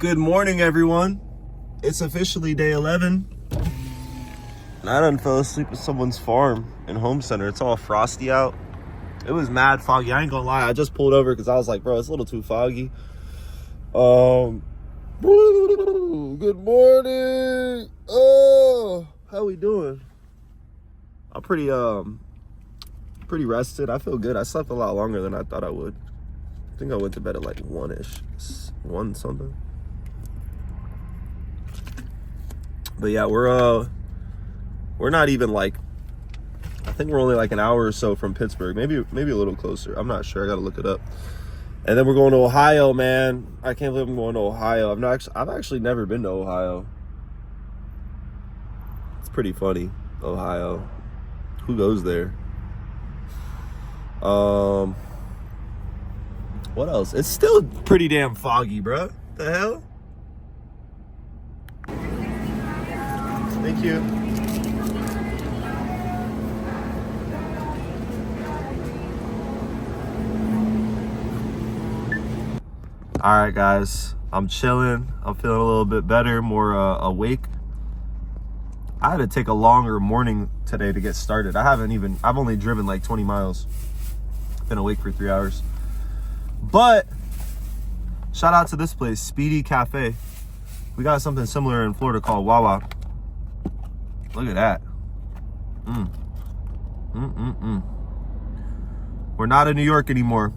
Good morning, everyone. It's officially day 11. And I done fell asleep at someone's farm in Home Center. It's all frosty out. It was mad foggy. I ain't gonna lie. I just pulled over because I was like, bro, it's a little too foggy. Good morning. Oh, how we doing? I'm pretty rested. I feel good. I slept a lot longer than I thought I would. I think I went to bed at like 1-ish. 1 something. But yeah, we're not even like, I think we're only like an hour or so from Pittsburgh, maybe a little closer. I'm not sure. I gotta look it up. And then we're going to Ohio, man. I can't believe I'm going to Ohio. I've actually never been to Ohio. It's pretty funny, Ohio. Who goes there? What else? It's still pretty damn foggy, bro. The hell? Thank you. All right, guys. I'm chilling. I'm feeling a little bit better, more awake. I had to take a longer morning today to get started. I've only driven like 20 miles. Been awake for 3 hours. But shout out to this place, Speedy Cafe. We got something similar in Florida called Wawa. Look at that. We're not in New York anymore.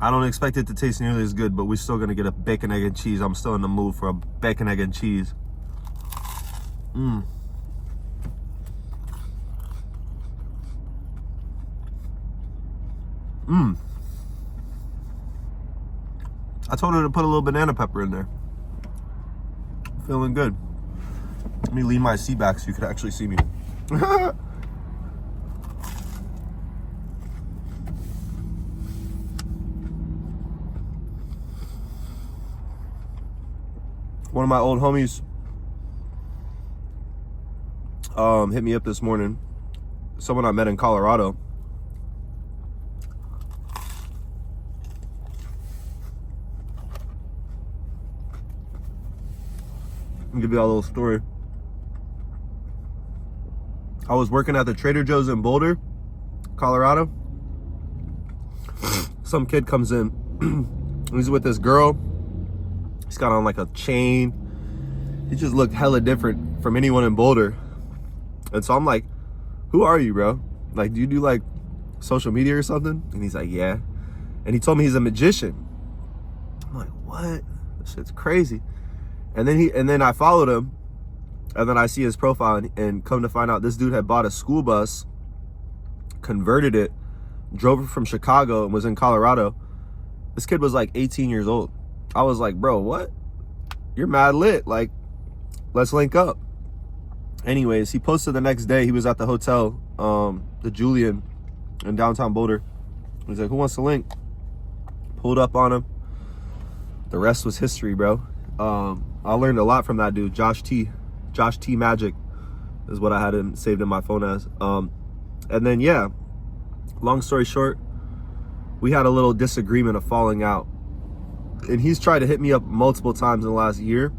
I don't expect it to taste nearly as good, but we're still gonna get a bacon, egg, and cheese. I'm still in the mood for a bacon, egg, and cheese. I told her to put a little banana pepper in there. Feeling good. Let me lean my seat back so you can actually see me. One of my old homies hit me up this morning. Someone I met in Colorado. I'll give you all a little story. I was working at the Trader Joe's in Boulder, Colorado. Some kid comes in. He's with this girl. He's got on like a chain. He just looked hella different from anyone in Boulder. And so I'm like, who are you, bro? Like, do you do like social media or something? And he's like, yeah. And he told me he's a magician. I'm like, what? This shit's crazy. And then I followed him. And then I see his profile and come to find out this dude had bought a school bus, converted it, drove it from Chicago and was in Colorado. This kid was like 18 years old. I was like, bro, what? You're mad lit. Like, let's link up. Anyways, he posted the next day. He was at the hotel, the Julian in downtown Boulder. He's like, who wants to link? Pulled up on him. The rest was history, bro. I learned a lot from that dude, Josh T Magic is what I had him saved in my phone as. And then, yeah, long story short, we had a little disagreement, of falling out. And he's tried to hit me up multiple times in the last year,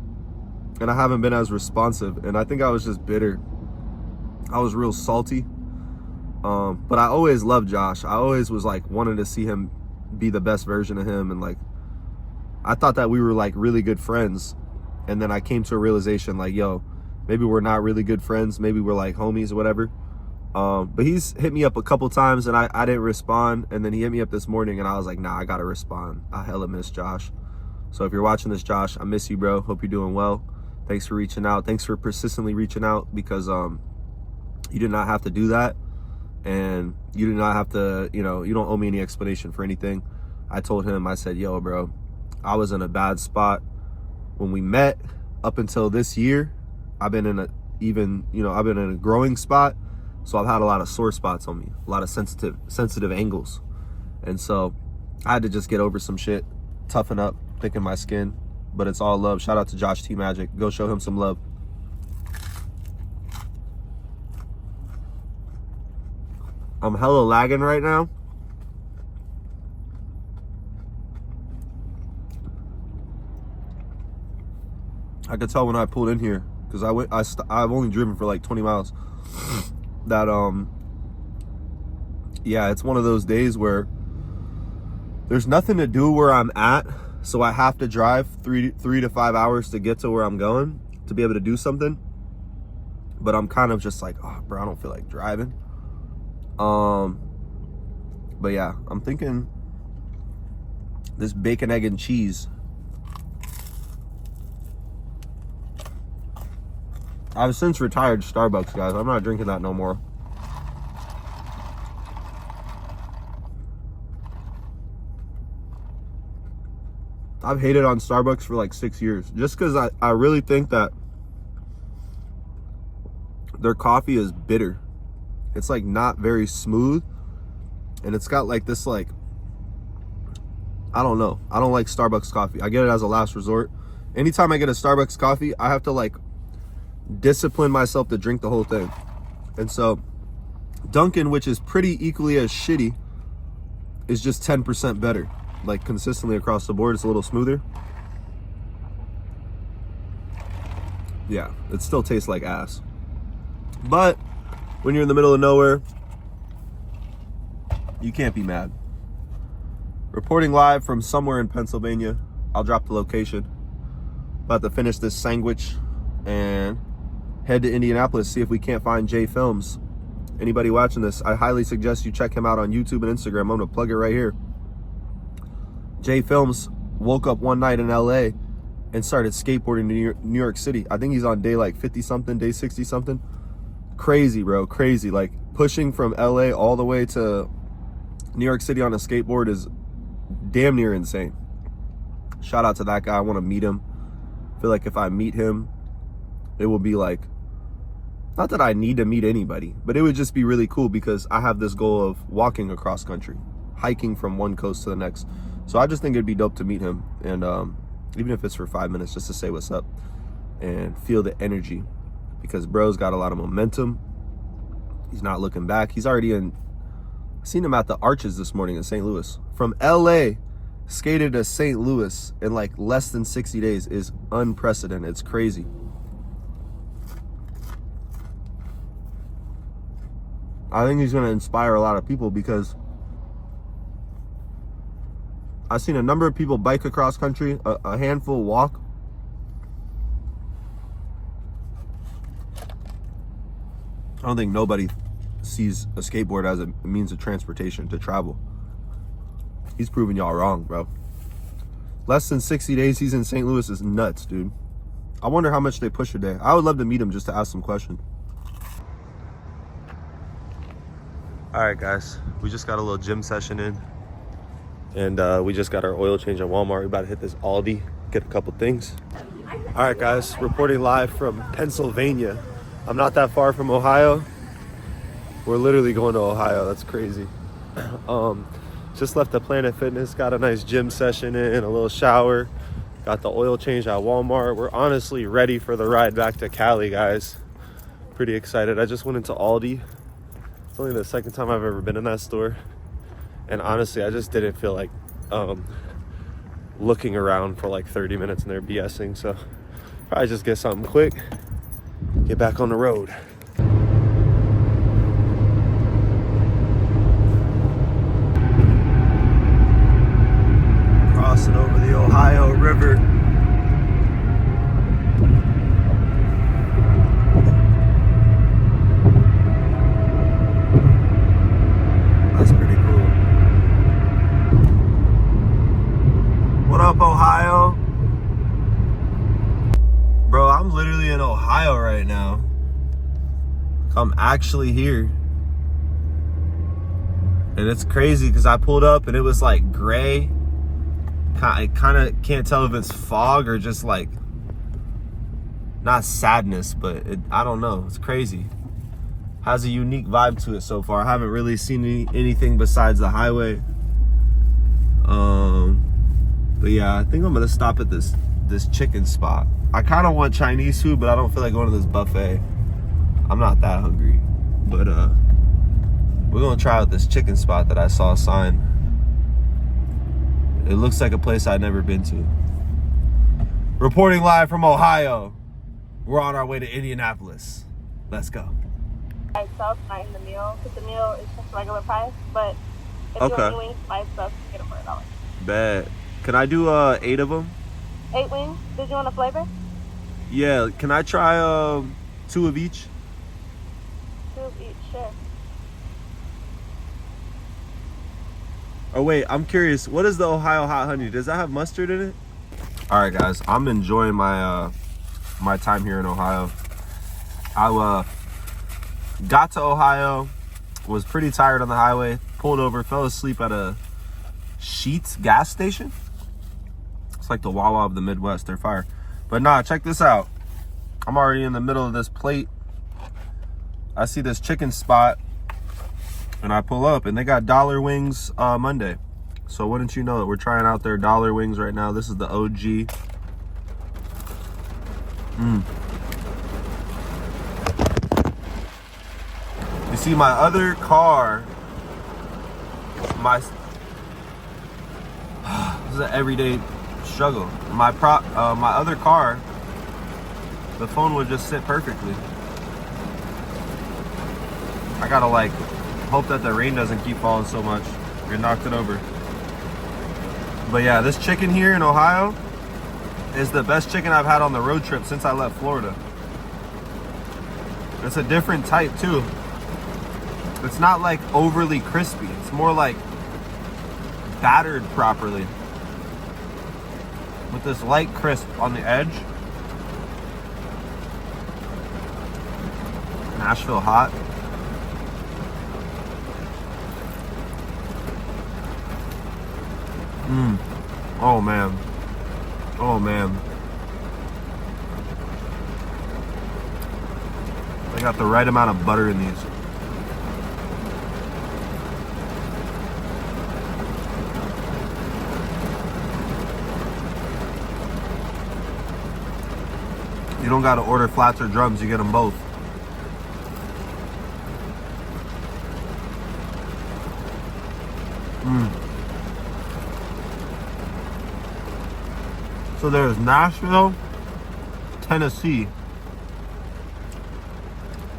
and I haven't been as responsive. And I think I was just bitter. I was real salty. But I always loved Josh. I always was like wanting to see him be the best version of him. And like, I thought that we were like really good friends. And then I came to a realization like, yo, maybe we're not really good friends. Maybe we're like homies or whatever. But he's hit me up a couple times and I didn't respond. And then he hit me up this morning and I was like, nah, I gotta respond. I hella miss Josh. So if you're watching this, Josh, I miss you, bro. Hope you're doing well. Thanks for reaching out. Thanks for persistently reaching out, because you did not have to do that. And you did not have to, you don't owe me any explanation for anything. I told him, I said, yo, bro, I was in a bad spot when we met. Up until this year, I've been in a growing spot. So I've had a lot of sore spots on me, a lot of sensitive angles. And so I had to just get over some shit, toughen up, thicken my skin, but it's all love. Shout out to Josh T Magic. Go show him some love. I'm hella lagging right now. I could tell when I pulled in here, because I've only driven for like 20 miles, that yeah, it's one of those days where there's nothing to do where I'm at, so I have to drive 3 to 5 hours to get to where I'm going to be able to do something. But I'm kind of just like, oh, bro, I don't feel like driving. But yeah, I'm thinking this bacon, egg, and cheese. I've since retired Starbucks, guys. I'm not drinking that no more. I've hated on Starbucks for like 6 years, just because I really think that their coffee is bitter. It's like not very smooth, and it's got like this, like, I don't know. I don't like Starbucks coffee. I get it as a last resort. Anytime I get a Starbucks coffee, I have to like discipline myself to drink the whole thing. And so Dunkin', which is pretty equally as shitty, is just 10% better. Like consistently across the board, it's a little smoother. Yeah, it still tastes like ass. But when you're in the middle of nowhere, you can't be mad. Reporting live from somewhere in Pennsylvania. I'll drop the location. About to finish this sandwich and head to Indianapolis, see if we can't find Jay Films. Anybody watching this, I highly suggest you check him out on YouTube and Instagram. I'm gonna plug it right here. Jay Films woke up one night in LA and started skateboarding to New York City. I think he's on day like 50 something, day 60 something. Crazy, bro, crazy. Like pushing from LA all the way to New York City on a skateboard is damn near insane. Shout out to that guy. I want to meet him. I feel like if I meet him, it will be like, not that I need to meet anybody, but it would just be really cool because I have this goal of walking across country, hiking from one coast to the next. So I just think it'd be dope to meet him, and even if it's for 5 minutes, just to say what's up and feel the energy, because bro's got a lot of momentum. He's not looking back. He's already in. I seen him at the Arches this morning in St. Louis. From LA, skated to St. Louis in like less than 60 days is unprecedented. It's crazy. I think he's going to inspire a lot of people, because I've seen a number of people bike across country, a handful walk. I don't think nobody sees a skateboard as a means of transportation to travel. He's proving y'all wrong, bro. Less than 60 days he's in St. Louis is nuts, dude. I wonder how much they push a day. I would love to meet him just to ask some questions. All right, guys, we just got a little gym session in, and we just got our oil change at Walmart. We're about to hit this Aldi, get a couple things. All right, guys, reporting live from Pennsylvania. I'm not that far from Ohio. We're literally going to Ohio. That's crazy. Just left the Planet Fitness, got a nice gym session in, a little shower, got the oil change at Walmart. We're honestly ready for the ride back to Cali, guys. Pretty excited. I just went into Aldi. It's only the second time I've ever been in that store. And honestly, I just didn't feel like looking around for like 30 minutes and they're BSing. So probably just get something quick, get back on the road. Crossing over the Ohio River. That's pretty cool. What up, Ohio? Bro, I'm literally in Ohio right now. I'm actually here. And it's crazy because I pulled up and it was like gray. I kind of can't tell if it's fog or just like, not sadness, but I don't know. It's crazy. Has a unique vibe to it so far. I haven't really seen anything besides the highway. But yeah, I think I'm gonna stop at this chicken spot. I kind of want Chinese food, but I don't feel like going to this buffet. I'm not that hungry, but we're gonna try out this chicken spot that I saw a sign. It looks like a place I've never been to. Reporting live from Ohio. We're on our way to Indianapolis. Let's go. By itself, not in the meal, because the meal is just regular price. But if you Okay. want wings by itself, you get them for $1. Bad. Can I do 8 of them? 8 wings. Did you want a flavor? Yeah. Can I try 2 of each? 2 of each, sure. Oh wait, I'm curious. What is the Ohio hot honey? Does that have mustard in it? All right, guys. I'm enjoying my my time here in Ohio. I got to Ohio, was pretty tired on the highway, pulled over, fell asleep at a Sheetz gas station. It's like the Wawa of the Midwest. They're fire. But nah, check this out. I'm already in the middle of this plate. I see this chicken spot, and I pull up, and they got dollar wings Monday. So wouldn't you know it, we're trying out their dollar wings right now. This is the OG. You see, my other car, this is an everyday struggle. My other car, the phone would just sit perfectly. I gotta like hope that the rain doesn't keep falling so much. It knocked it over. But yeah, this chicken here in Ohio is the best chicken I've had on the road trip since I left Florida. It's a different type too. It's not like overly crispy. It's more like battered properly, with this light crisp on the edge. Nashville hot. Oh man. Oh man. They got the right amount of butter in these. You don't gotta order flats or drums, you get them both. So there's Nashville, Tennessee.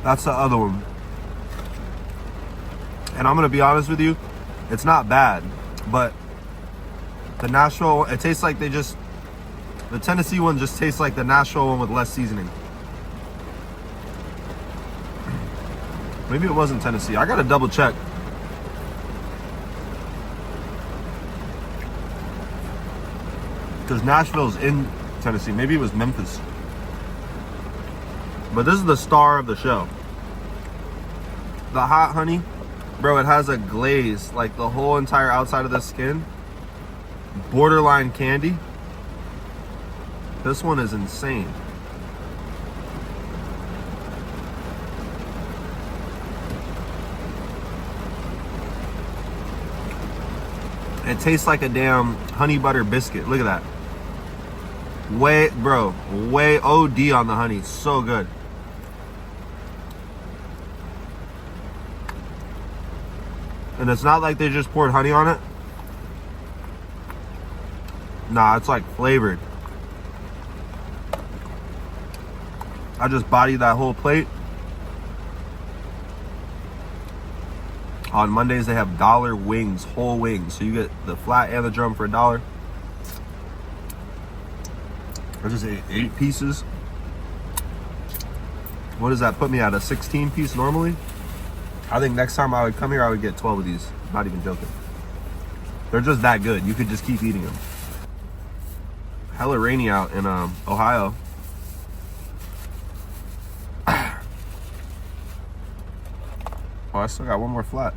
That's the other one. And I'm gonna be honest with you, it's not bad, but the Nashville, it tastes like the Tennessee one just tastes like the Nashville one with less seasoning. Maybe it wasn't Tennessee. I gotta double check. Because Nashville's in Tennessee. Maybe it was Memphis. But this is the star of the show. The hot honey. Bro, it has a glaze. Like the whole entire outside of the skin. Borderline candy. This one is insane. It tastes like a damn honey butter biscuit. Look at that. Way OD on the honey. So good. And it's not like they just poured honey on it. Nah, it's like flavored. I just bodied that whole plate. On Mondays, they have dollar wings, whole wings. So you get the flat and the drum for $1. I just ate 8 pieces. What does that put me at? A 16 piece normally? I think next time I would come here, I would get 12 of these. Not even joking. They're just that good. You could just keep eating them. Hella rainy out in Ohio. Oh, I still got one more flat.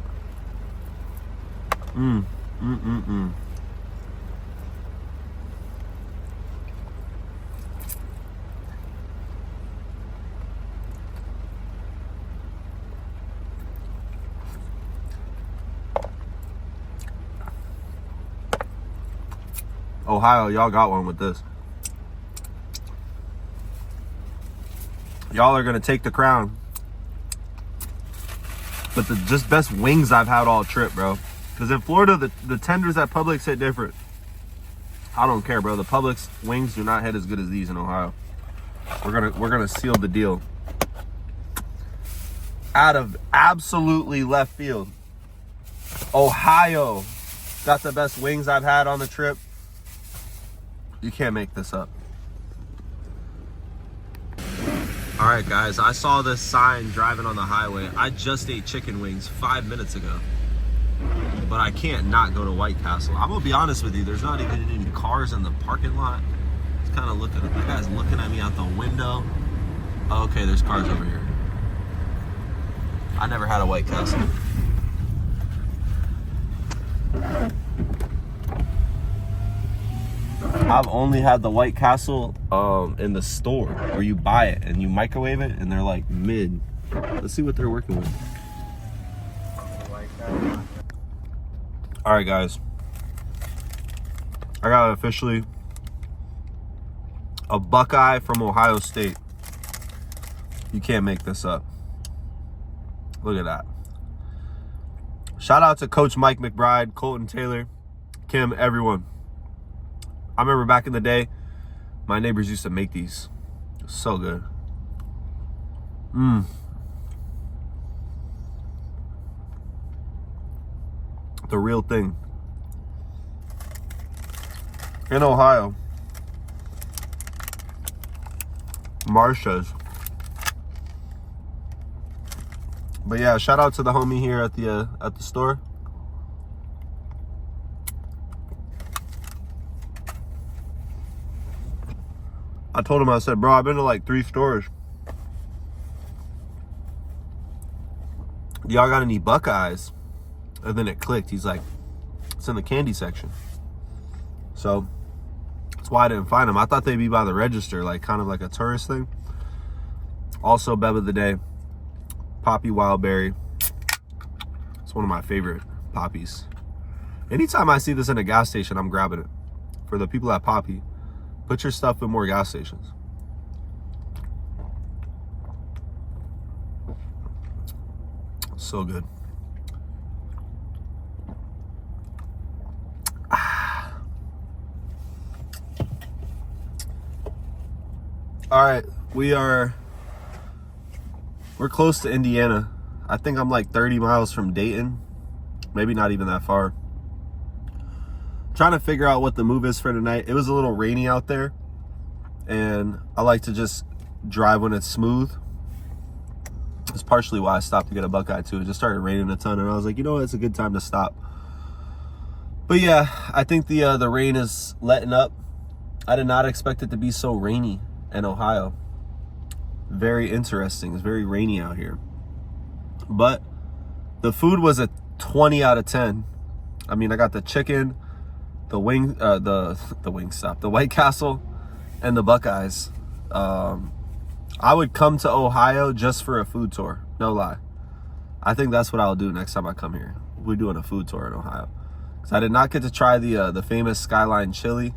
Ohio, y'all got one with this. Y'all are gonna take the crown. But the just best wings I've had all trip, bro. Because in Florida, the tenders at Publix hit different. I don't care, bro. The Publix wings do not hit as good as these in Ohio. We're gonna seal the deal. Out of absolutely left field, Ohio got the best wings I've had on the trip. You can't make this up. All right, guys, I saw this sign driving on the highway. I just ate chicken wings 5 minutes ago, but I can't not go to White Castle. I'm gonna be honest with you, there's not even any cars in the parking lot. It's kind of looking, the guy's looking at me out the window. Okay, there's cars over here. I never had a White Castle. I've only had the White Castle in the store where you buy it and you microwave it and they're like mid. Let's see what they're working with. All right, guys. I got officially a Buckeye from Ohio State. You can't make this up. Look at that. Shout out to Coach Mike McBride, Colton Taylor, Kim, everyone. I remember back in the day, my neighbors used to make these. So good. The real thing. In Ohio, Marsha's. But yeah, shout out to the homie here at the store. I told him, I said, bro, I've been to like 3 stores. Y'all got any Buckeyes? And then it clicked. He's like, it's in the candy section. So that's why I didn't find them. I thought they'd be by the register, like kind of like a tourist thing. Also, Bev of the Day, Poppy Wildberry. It's one of my favorite poppies. Anytime I see this in a gas station, I'm grabbing it. For the people at Poppy, put your stuff in more gas stations. So good. All right, we're close to Indiana. I think I'm like 30 miles from Dayton. Maybe not even that far. Trying to figure out what the move is for tonight. It was a little rainy out there, and I like to just drive when it's smooth. It's partially why I stopped to get a Buckeye too. It just started raining a ton, and I was like, you know what, it's a good time to stop. But yeah, I think the rain is letting up. I did not expect it to be so rainy in Ohio. Very interesting. It's very rainy out here. But the food was a 20 out of 10. I mean, I got the chicken, the Wingstop, the White Castle, and the Buckeyes. I would come to Ohio just for a food tour. No lie. I think that's what I'll do next time I come here. We're doing a food tour in Ohio. Because I did not get to try the famous Skyline chili.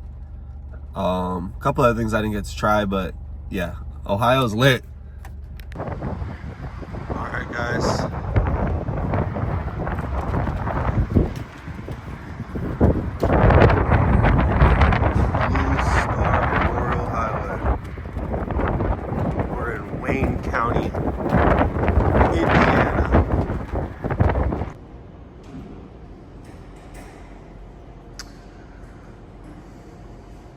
A couple other things I didn't get to try, but yeah, Ohio's lit. All right, guys. Blue Star Memorial Highway. We're in Wayne County, Indiana.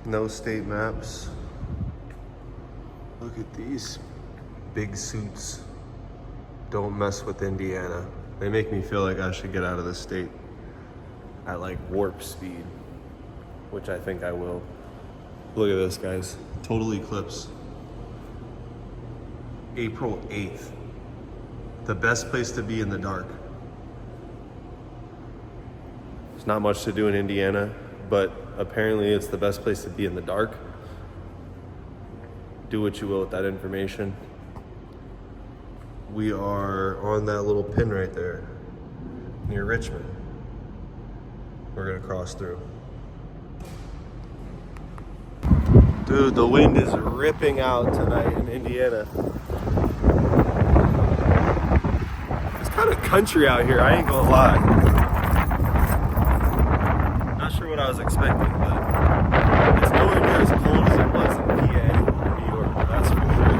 No state maps. Look at these big suits. Don't mess with Indiana. They make me feel like I should get out of the state at like warp speed, which I think I will. Look at this, guys. Total eclipse. April 8th. The best place to be in the dark. There's not much to do in Indiana, but apparently it's the best place to be in the dark. Do what you will with that information. We are on that little pin right there near Richmond. We're gonna cross through. Dude, the wind is ripping out tonight in Indiana. It's kind of country out here, I ain't gonna lie. Not sure what I was expecting, but cold as it was in PA or New York, that's for sure.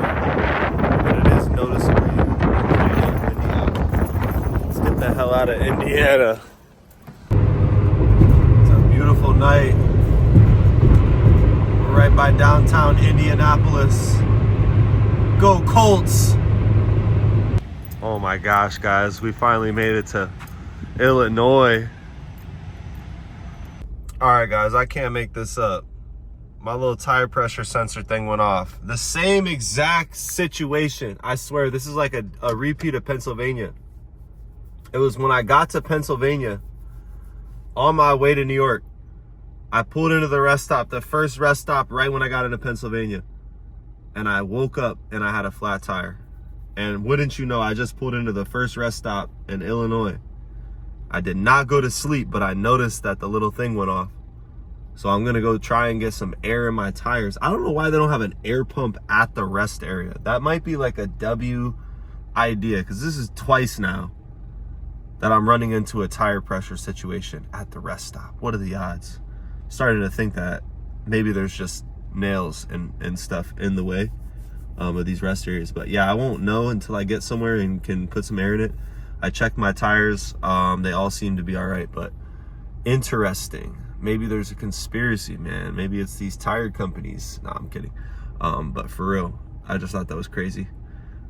But it is noticeably cold in Indiana. Let's get the hell out of Indiana. It's a beautiful night. We're right by downtown Indianapolis. Go Colts! Oh my gosh, guys, we finally made it to Illinois. Alright guys, I can't make this up. My little tire pressure sensor thing went off. The same exact situation. I swear, this is like a repeat of Pennsylvania. It was when I got to Pennsylvania on my way to New York. I pulled into the rest stop, the first rest stop right when I got into Pennsylvania. And I woke up and I had a flat tire. And wouldn't you know, I just pulled into the first rest stop in Illinois. I did not go to sleep, but I noticed that the little thing went off. So I'm gonna go try and get some air in my tires. I don't know why they don't have an air pump at the rest area. That might be like a W idea, because this is twice now that I'm running into a tire pressure situation at the rest stop. What are the odds? Starting to think that maybe there's just nails and stuff in the way of these rest areas. But yeah, I won't know until I get somewhere and can put some air in it. I checked my tires. They all seem to be all right, but interesting. Maybe there's a conspiracy, man. Maybe it's these tire companies. No, I'm kidding. But for real, I just thought that was crazy.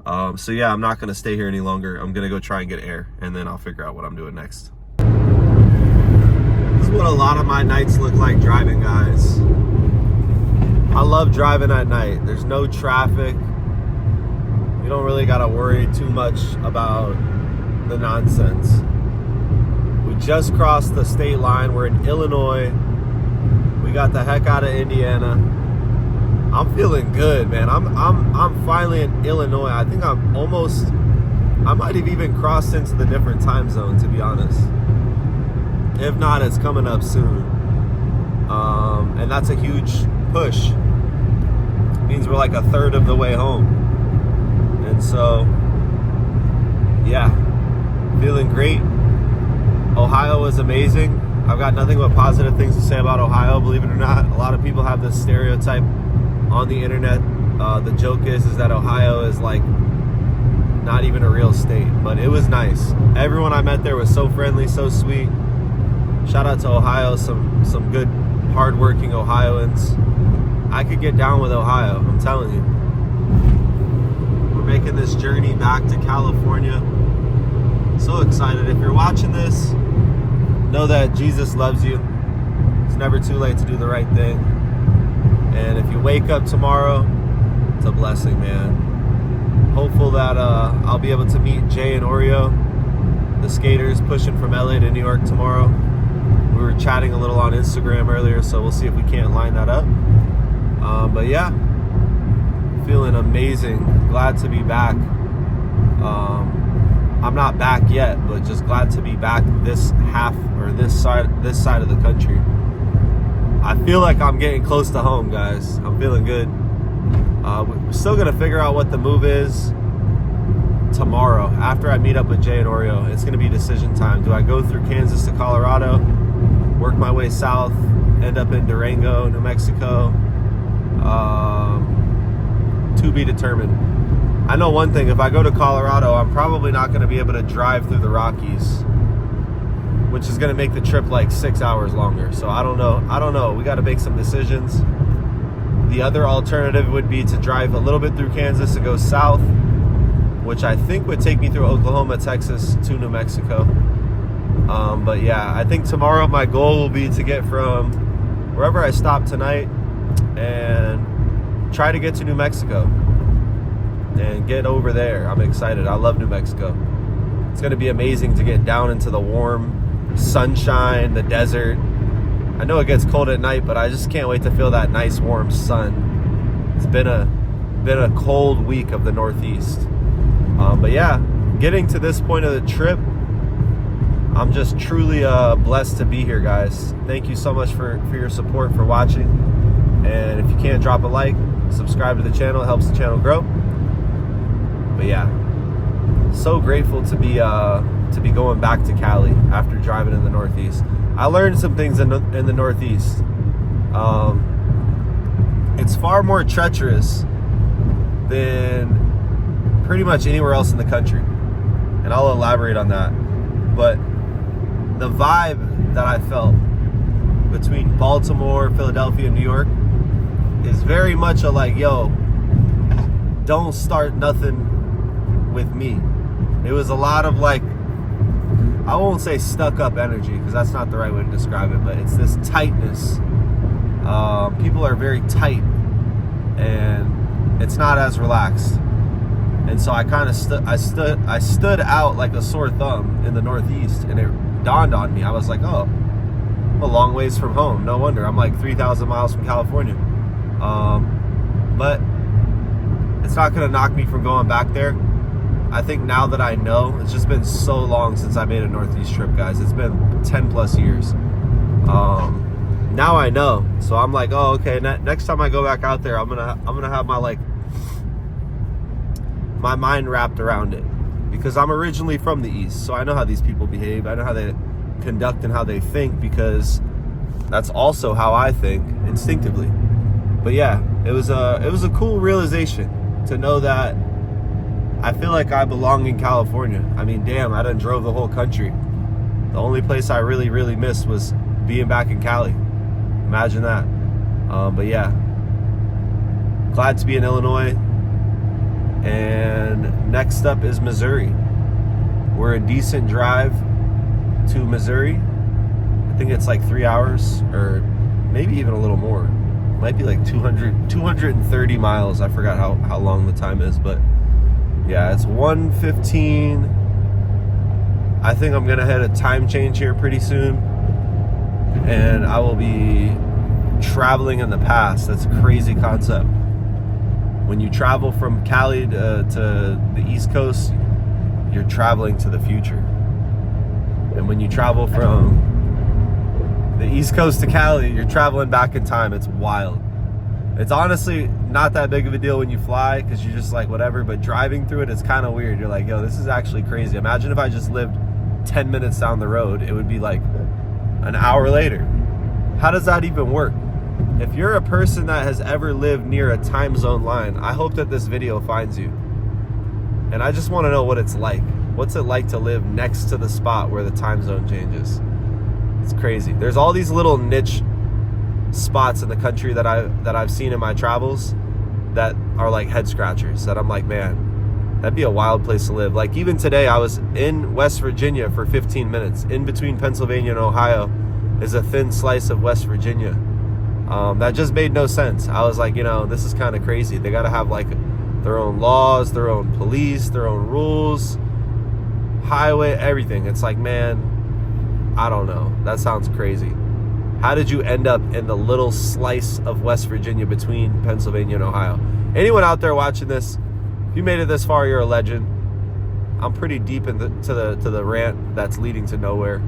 So yeah, I'm not gonna stay here any longer. I'm gonna go try and get air, and then I'll figure out what I'm doing next. This is what a lot of my nights look like driving, guys. I love driving at night. There's no traffic. You don't really gotta worry too much about the nonsense. We just crossed the state line. We're in Illinois. We got the heck out of Indiana. I'm feeling good, man. I'm finally in Illinois. I think I might have even crossed into the different time zone, to be honest. If not, it's coming up soon. And that's a huge push. It means we're like a third of the way home. And so, yeah, feeling great. Ohio is amazing. I've got nothing but positive things to say about Ohio, believe it or not. A lot of people have this stereotype on the internet. The joke is that Ohio is like not even a real state, but it was nice. Everyone I met there was so friendly, so sweet. Shout out to Ohio, some good, hardworking Ohioans. I could get down with Ohio, I'm telling you. We're making this journey back to California. So excited. If you're watching this, know that Jesus loves you. It's never too late to do the right thing. And if you wake up tomorrow, it's a blessing, man. Hopeful that I'll be able to meet Jay and Oreo, the skaters pushing from LA to New York tomorrow. We were chatting a little on Instagram earlier, so we'll see if we can't line that up. But yeah, feeling amazing. Glad to be back. I'm not back yet, but just glad to be back this side of the country. I feel like I'm getting close to home, guys. I'm feeling good. We're still gonna figure out what the move is tomorrow. After I meet up with Jay and Oreo, it's gonna be decision time. Do I go through Kansas to Colorado, work my way south, end up in Durango, New Mexico? To be determined. I know one thing, if I go to Colorado, I'm probably not going to be able to drive through the Rockies, which is going to make the trip like 6 hours longer. So I don't know. We got to make some decisions. The other alternative would be to drive a little bit through Kansas and go south, which I think would take me through Oklahoma, Texas to New Mexico. But yeah, I think tomorrow my goal will be to get from wherever I stop tonight and try to get to New Mexico and get over there. I'm excited. I love New Mexico. It's going to be amazing to get down into the warm sunshine, the desert. I know it gets cold at night, but I just can't wait to feel that nice warm sun. It's been a cold week of the Northeast. But yeah, getting to this point of the trip, I'm just truly blessed to be here, guys. Thank you so much for your support, for watching. And if you can't, drop a like, subscribe to the channel. It helps the channel grow. But yeah, so grateful to be going back to Cali after driving in the Northeast. I learned some things in the Northeast. it's far more treacherous than pretty much anywhere else in the country. And I'll elaborate on that. But the vibe that I felt between Baltimore, Philadelphia, and New York is very much a like, yo, don't start nothing with me. It was a lot of like, I won't say stuck up energy because that's not the right way to describe it, but it's this tightness. People are very tight and it's not as relaxed. And so I kind of stood out like a sore thumb in the Northeast, and it dawned on me. I was like, oh, I'm a long ways from home. No wonder. I'm like 3,000 miles from California. But it's not going to knock me from going back there. I think now that I know, it's just been so long since I made a Northeast trip, guys. It's been 10 plus years. Now I know. So I'm like, oh, okay. Next time I go back out there, I'm gonna have my mind wrapped around it, because I'm originally from the East, so I know how these people behave. I know how they conduct and how they think, because that's also how I think instinctively. But yeah, it was a cool realization to know that I feel like I belong in California. I mean, damn, I done drove the whole country. The only place I really missed was being back in Cali. Imagine that. But yeah, glad to be in Illinois. And next up is Missouri. We're a decent drive to Missouri. I think it's like 3 hours, or maybe even a little more. Might be like 230 miles. I forgot how long the time is, but yeah, it's 1:15. I think I'm gonna hit a time change here pretty soon, and I will be traveling in the past. That's a crazy concept. When you travel from Cali to the East Coast, you're traveling to the future. And when you travel from the East Coast to Cali, you're traveling back in time. It's wild. It's honestly not that big of a deal when you fly, because you're just like, whatever, but driving through it, it's kind of weird. You're like, yo, this is actually crazy. Imagine if I just lived 10 minutes down the road, it would be like an hour later. How does that even work? If you're a person that has ever lived near a time zone line, I hope that this video finds you. And I just want to know what it's like. What's it like to live next to the spot where the time zone changes? It's crazy. There's all these little niche spots in the country that I've seen in my travels that are like head scratchers, that I'm like, man, that'd be a wild place to live. Like even today, I was in West Virginia for 15 minutes. In between Pennsylvania and Ohio is a thin slice of West Virginia. That just made no sense. I was like, this is kind of crazy. They got to have like their own laws, their own police, their own rules, highway, everything. It's like, man, I don't know. That sounds crazy. How did you end up in the little slice of West Virginia between Pennsylvania and Ohio? Anyone out there watching this, if you made it this far, you're a legend. I'm pretty deep into the rant that's leading to nowhere.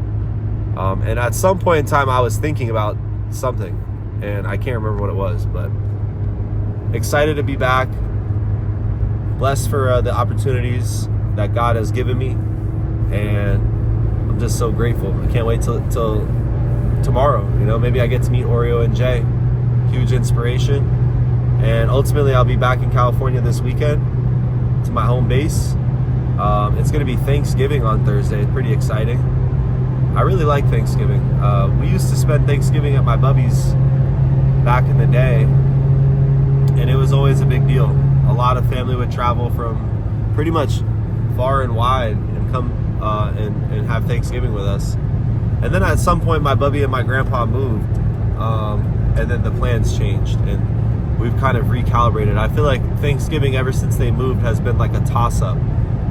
And at some point in time, I was thinking about something, and I can't remember what it was, but excited to be back. Blessed for the opportunities that God has given me, and I'm just so grateful. I can't wait till tomorrow. Maybe I get to meet Oreo and Jay. Huge inspiration. And ultimately, I'll be back in California this weekend to my home base. It's going to be Thanksgiving on Thursday. Pretty exciting. I really like Thanksgiving. We used to spend Thanksgiving at my bubby's back in the day, and it was always a big deal. A lot of family would travel from pretty much far and wide and come and have Thanksgiving with us. And then at some point, my bubby and my grandpa moved, and then the plans changed, and we've kind of recalibrated. I feel like Thanksgiving, ever since they moved, has been like a toss-up,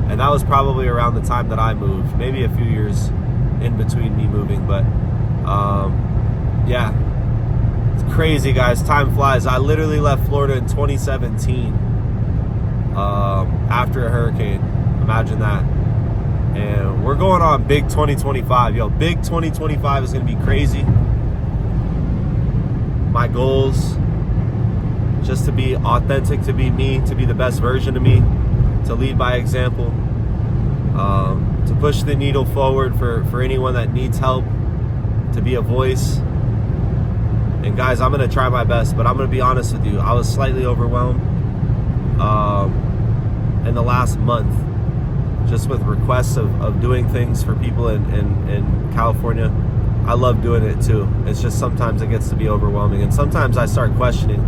and that was probably around the time that I moved, maybe a few years in between me moving. But yeah, it's crazy, guys. Time flies. I literally left Florida in 2017 after a hurricane. Imagine that. And we're going on big 2025. Yo, big 2025 is going to be crazy. My goals, just to be authentic, to be me, to be the best version of me, to lead by example, to push the needle forward for anyone that needs help, to be a voice. And guys, I'm gonna try my best, but I'm gonna be honest with you. I was slightly overwhelmed in the last month, just with requests of doing things for people in California. I love doing it too. It's just sometimes it gets to be overwhelming, and sometimes I start questioning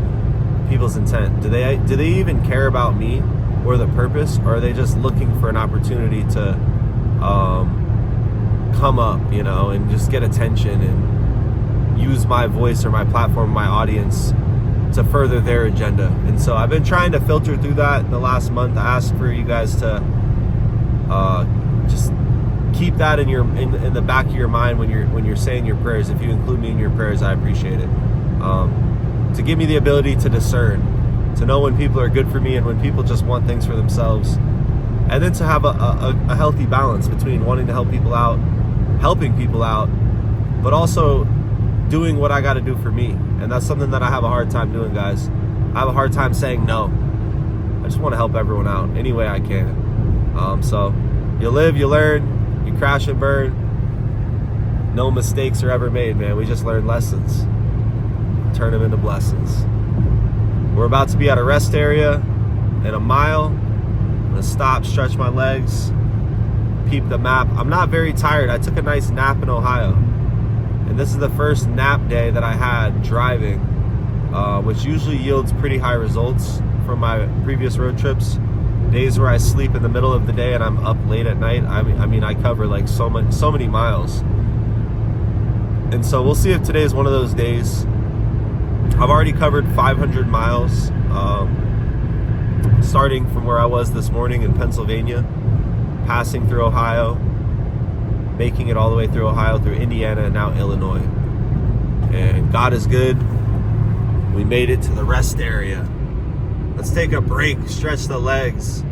people's intent. Do they even care about me or the purpose, or are they just looking for an opportunity to come up, you know, and just get attention and use my voice or my platform, my audience, to further their agenda? And so I've been trying to filter through that the last month. I asked for you guys to just keep that in the back of your mind when you're saying your prayers. If you include me in your prayers, I appreciate it. To give me the ability to discern, to know when people are good for me and when people just want things for themselves, and then to have a healthy balance between wanting to help people out, helping people out, but also doing what I got to do for me. And that's something that I have a hard time doing, guys. I have a hard time saying no. I just want to help everyone out any way I can. So you live, you learn, you crash and burn. No mistakes are ever made, man. We just learn lessons, turn them into blessings. We're about to be at a rest area in a mile. I'm gonna stop, stretch my legs, peep the map. I'm not very tired. I took a nice nap in Ohio, and this is the first nap day that I had driving, which usually yields pretty high results from my previous road trips. Days where I sleep in the middle of the day and I'm up late at night. I mean, I cover like so many miles. And so we'll see if today is one of those days. I've already covered 500 miles, starting from where I was this morning in Pennsylvania, passing through Ohio, making it all the way through Ohio, through Indiana, and now Illinois. And God is good. We made it to the rest area. Let's take a break, stretch the legs,